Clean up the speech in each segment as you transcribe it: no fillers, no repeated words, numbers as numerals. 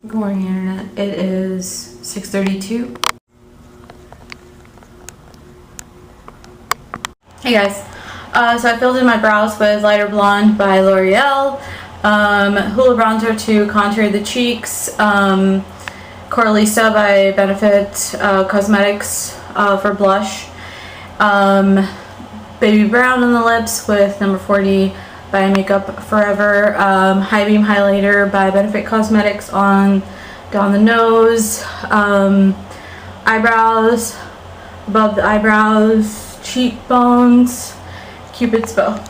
Good morning, internet. It is 6:32. Hey guys. So I filled in my brows with Lighter Blonde by L'Oreal, Hula Bronzer to contour the cheeks, Coralista by Benefit Cosmetics for blush, Baby Brown on the lips with number 40 by Makeup Forever, High Beam Highlighter by Benefit Cosmetics down the nose, eyebrows, above the eyebrows, cheekbones, Cupid's bow.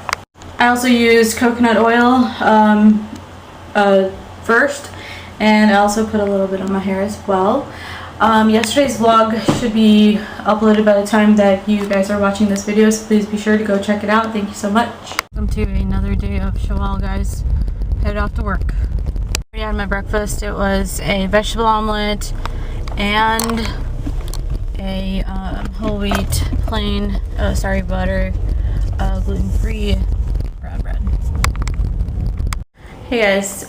I also used coconut oil first, and I also put a little bit on my hair as well. Yesterday's vlog should be uploaded by the time that you guys are watching this video, so please be sure to go check it out. Thank you so much. Welcome to another day of Shawal, guys. Headed off to work. I had my breakfast. It was a vegetable omelet and a whole wheat plain, butter, gluten-free brown bread. Hey guys,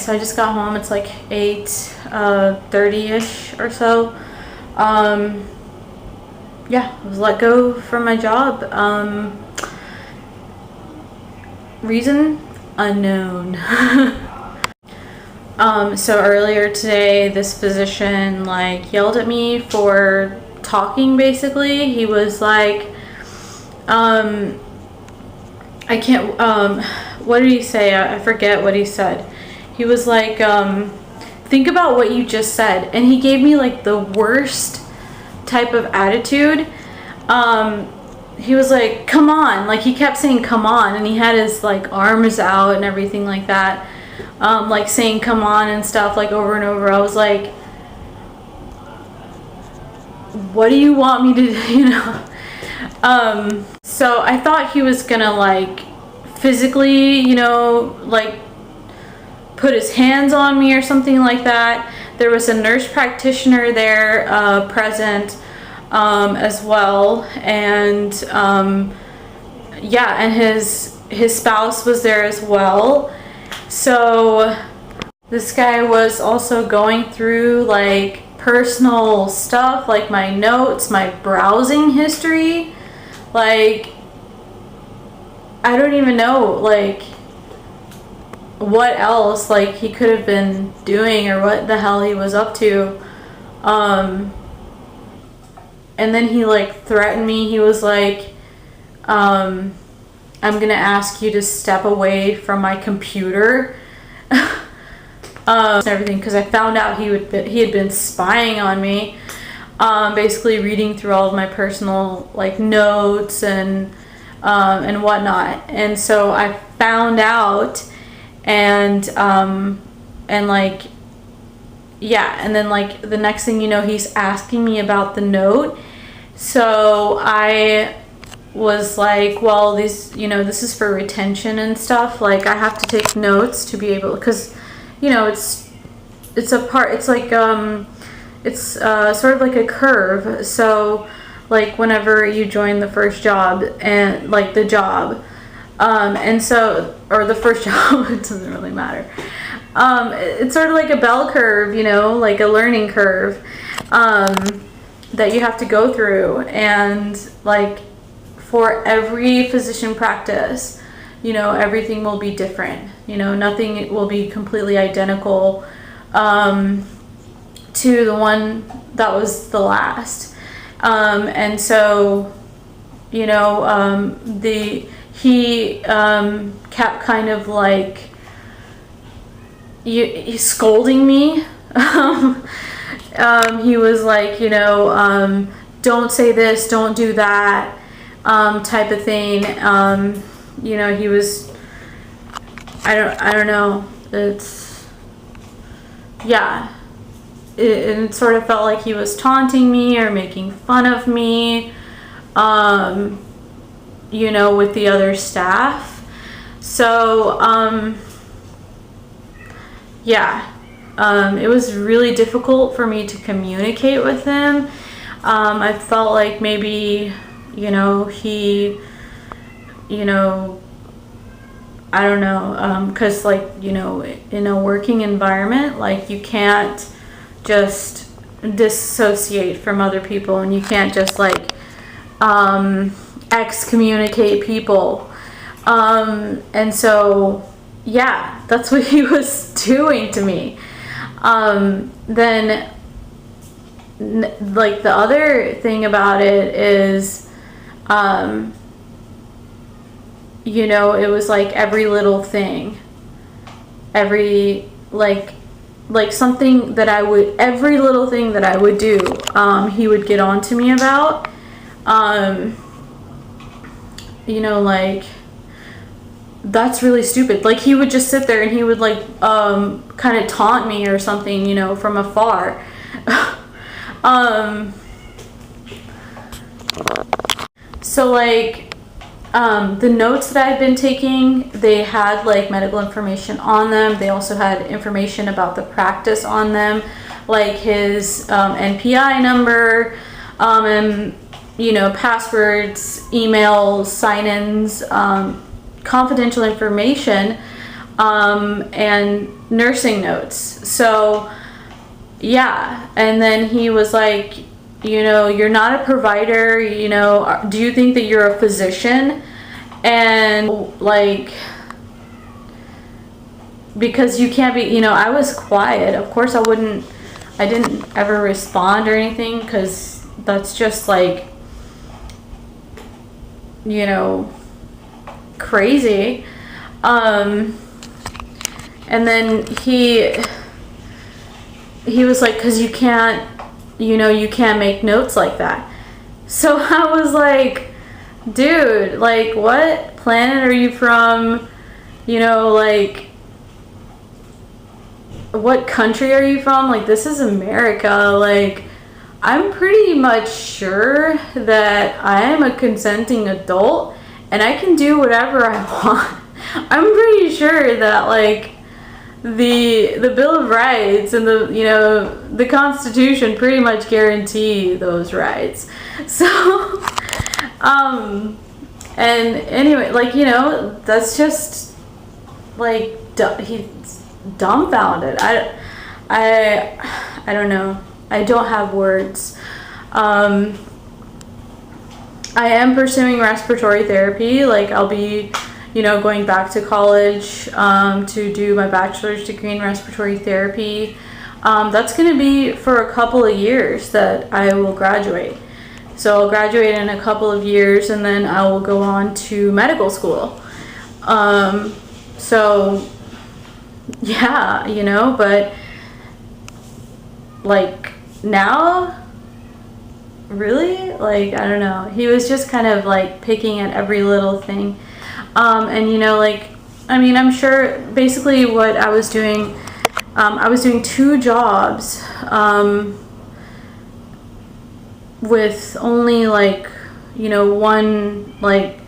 so I just got home. It's like 8:30ish or so. Yeah, I was let go from my job. Reason unknown. So earlier today, this physician like yelled at me for talking. Basically, he was like, I can't, what did he say? I forget what he said. He was like, think about what you just said. And he gave me like the worst type of attitude. He was like, come on. Like, he kept saying come on, and he had his like arms out and everything like that. Like saying come on and stuff like over and over. I was like, what do you want me to do, you know? So I thought he was gonna like physically, you know, like put his hands on me or something like that. There was a nurse practitioner there present as well, and yeah, and his spouse was there as well. So this guy was also going through like personal stuff, like my notes, my browsing history. Like, I don't even know like what else like he could have been doing or what the hell he was up to. And then he like threatened me. He was like, I'm gonna ask you to step away from my computer. And everything, because I found out he had been spying on me, basically reading through all of my personal like notes and whatnot. And so I found out, and like, yeah, and then like the next thing you know, he's asking me about the note. So I was like, well, these, you know, this is for retention and stuff. Like, I have to take notes to be able, because, you know, it's a part, it's like, it's sort of like a curve. So like whenever you join the first job and like the job, and so, or the first job, it doesn't really matter. It's sort of like a bell curve, you know, like a learning curve, that you have to go through. And like for every physician practice, you know, everything will be different. You know, nothing will be completely identical to the one that was the last. And so, you know, he kept kind of like he's scolding me. He was like, you know, don't say this, don't do that, type of thing. You know, he was, I don't know, it's, yeah, it sort of felt like he was taunting me or making fun of me, you know, with the other staff. So, yeah, it was really difficult for me to communicate with him. I felt like maybe, you know, he, you know, I don't know, because like, you know, in a working environment, like you can't just dissociate from other people, and you can't just like excommunicate people. And so, yeah, that's what he was doing to me. Then, like, the other thing about it is, you know, it was like every little thing, every, like something that every little thing that I would do, he would get on to me about. You know, like, that's really stupid. Like, he would just sit there and he would like kind of taunt me or something, you know, from afar. So like, the notes that I've been taking, they had like medical information on them. They also had information about the practice on them, like his NPI number, and, you know, passwords, emails, sign-ins, confidential information, and nursing notes. So yeah, and then he was like, you know, you're not a provider, you know, do you think that you're a physician? And like, because you can't be, you know, I was quiet. Of course I didn't ever respond or anything, because that's just like, you know, crazy. And then he was like, because you can't, you know, you can't make notes like that. So I was like, dude, like, what planet are you from? You know, like, what country are you from? Like, this is America. Like, I'm pretty much sure that I am a consenting adult and I can do whatever I want. I'm pretty sure that, like, the Bill of Rights and the, you know, the Constitution pretty much guarantee those rights. So, and anyway, like, you know, that's just like, he's dumbfounded. I don't know. I don't have words. I am pursuing respiratory therapy. Like, I'll be, you know, going back to college to do my bachelor's degree in respiratory therapy. That's going to be for a couple of years that I will graduate. So I'll graduate in a couple of years, and then I will go on to medical school. So yeah, you know, but like, now, really, like, I don't know. He was just kind of like picking at every little thing. And, you know, like, I mean, I'm sure basically what I was doing, I was doing 2 jobs, with only like, you know, one like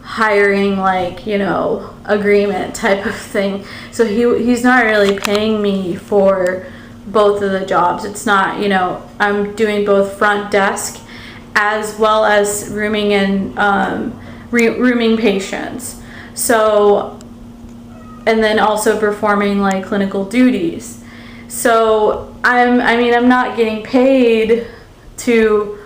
hiring, like, you know, agreement type of thing. So he's not really paying me for both of the jobs. It's not, you know, I'm doing both front desk as well as rooming and rooming patients. So, and then also performing like clinical duties. So I'm not getting paid to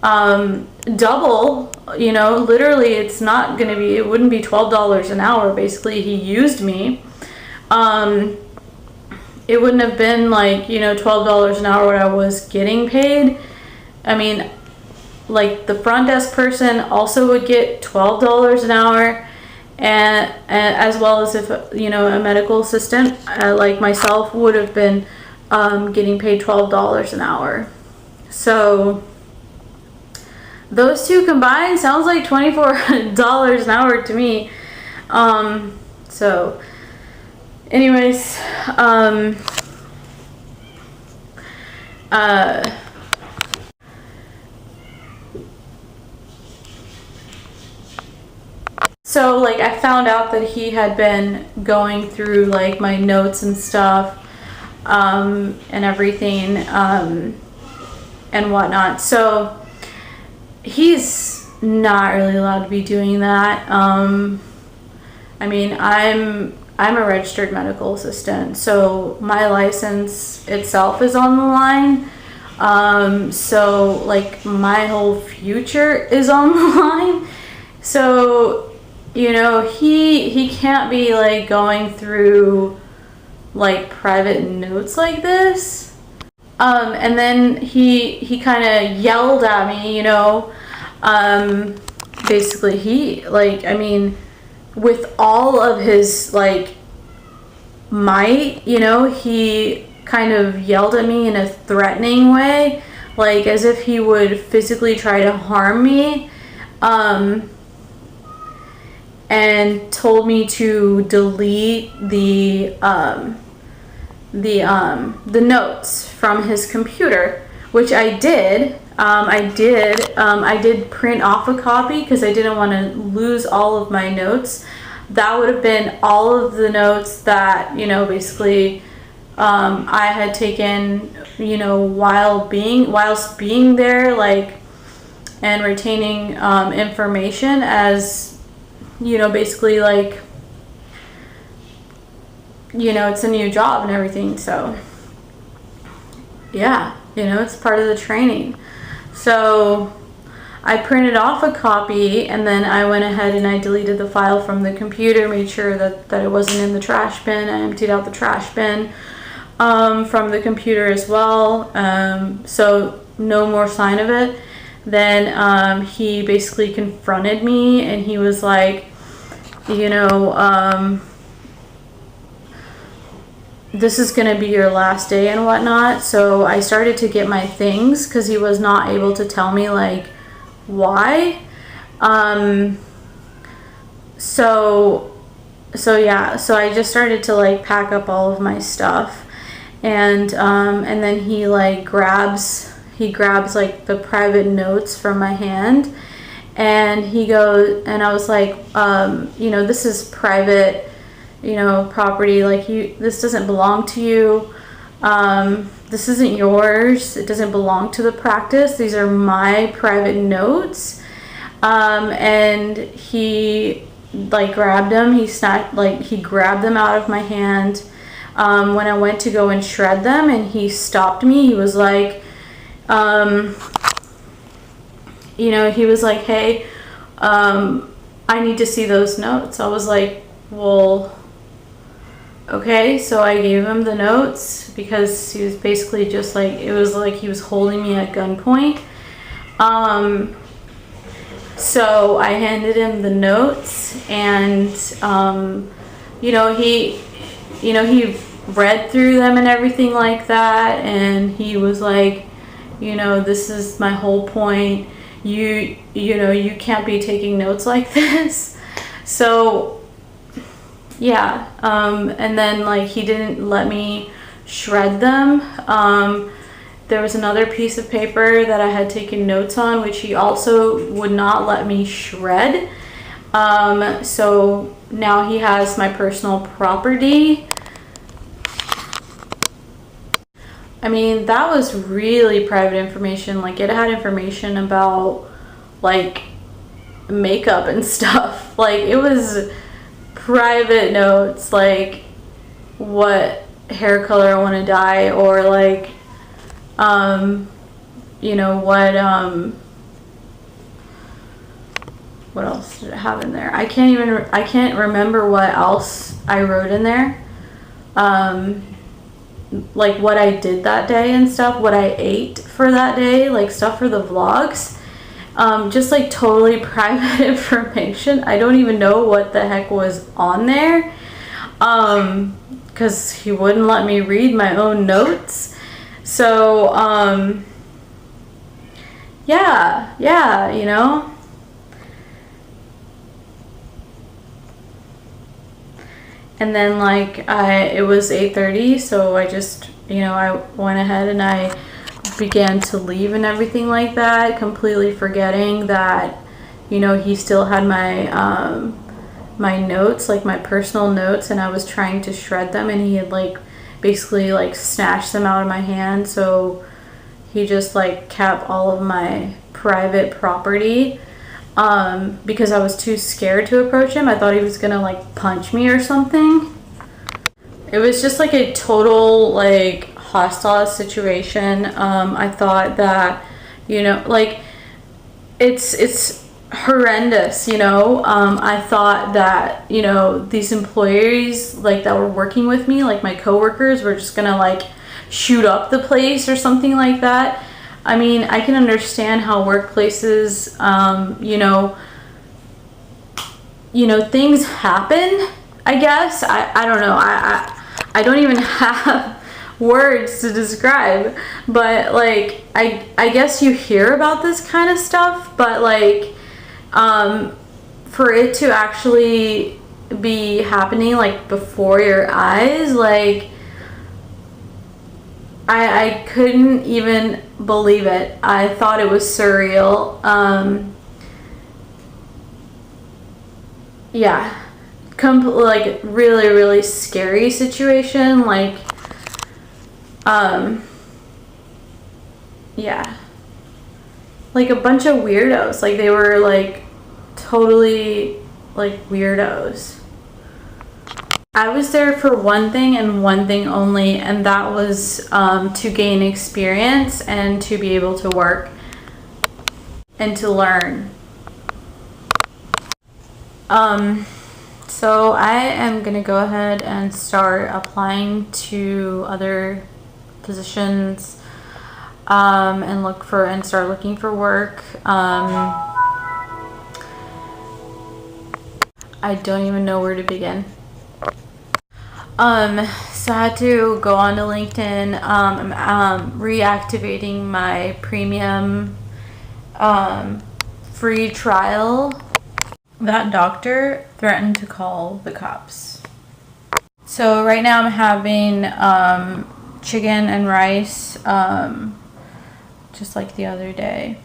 double, you know, literally it's not going to be, it wouldn't be $12 an hour. Basically, he used me. It wouldn't have been like, you know, $12 an hour what I was getting paid. I mean, like, the front desk person also would get $12 an hour, and as well as if, you know, a medical assistant like myself would have been getting paid $12 an hour. So those two combined sounds like $24 an hour to me. So anyways, so like, I found out that he had been going through like my notes and stuff, and everything, and whatnot. So he's not really allowed to be doing that. I mean, I'm a registered medical assistant, so my license itself is on the line. So like my whole future is on the line. So, you know, he can't be like going through like private notes like this. And then he kind of yelled at me, you know. Basically he, like, I mean, with all of his like might, you know, he kind of yelled at me in a threatening way, like as if he would physically try to harm me, and told me to delete the notes from his computer, which I did. I did print off a copy because I didn't want to lose all of my notes. That would have been all of the notes that, you know, basically I had taken, you know, whilst being there, like, and retaining information as, you know, basically like, you know, it's a new job and everything. So yeah, you know, it's part of the training. So I printed off a copy, and then I went ahead and I deleted the file from the computer, made sure that it wasn't in the trash bin. I emptied out the trash bin from the computer as well. So no more sign of it. Then he basically confronted me, and he was like, you know, this is going to be your last day and whatnot. So I started to get my things because he was not able to tell me like why. So yeah, so I just started to like pack up all of my stuff, and then he like grabs like the private notes from my hand, and he goes, and I was like, you know, this is private, you know, property, like this doesn't belong to you. This isn't yours. It doesn't belong to the practice. These are my private notes. And he like grabbed them. He grabbed them out of my hand when I went to go and shred them, and he stopped me. He was like, you know, he was like, hey, I need to see those notes. I was like, well, okay. So I gave him the notes because he was basically just like, it was like he was holding me at gunpoint. So I handed him the notes, and you know, he read through them and everything like that, and he was like, you know, this is my whole point. You know, you can't be taking notes like this. So yeah, and then like he didn't let me shred them. There was another piece of paper that I had taken notes on, which he also would not let me shred. So now he has my personal property. I mean, that was really private information. Like, it had information about like makeup and stuff. Like, it was private notes, like what hair color I want to dye, or like you know, what else did it have in there? I can't remember what else I wrote in there. Like what I did that day and stuff, what I ate for that day, like stuff for the vlogs. Just like totally private information. I don't even know what the heck was on there, because he wouldn't let me read my own notes. So yeah, you know. And then like it was 8:30, so I just, you know, I went ahead and I began to leave and everything like that, completely forgetting that, you know, he still had my my notes, like my personal notes, and I was trying to shred them, and he had like basically like snatched them out of my hand. So he just like kept all of my private property. because I was too scared to approach him. I thought he was gonna like punch me or something. It was just like a total like hostile situation. I thought that, you know, like it's horrendous, you know. I thought that, you know, these employees like that were working with me, like my coworkers, were just gonna like shoot up the place or something like that. I mean, I can understand how workplaces, you know, things happen, I guess. I don't know. I don't even have words to describe, but like I guess you hear about this kind of stuff, but like for it to actually be happening like before your eyes, like I couldn't even believe it. I thought it was surreal. Yeah, like really, really scary situation. Like, yeah, like a bunch of weirdos. Like they were like totally like weirdos. I was there for one thing and one thing only, and that was to gain experience and to be able to work and to learn. So I am gonna go ahead and start applying to other positions and start looking for work. I don't even know where to begin. So I had to go on to LinkedIn. I'm reactivating my premium free trial. That doctor threatened to call the cops. So right now I'm having chicken and rice, just like the other day.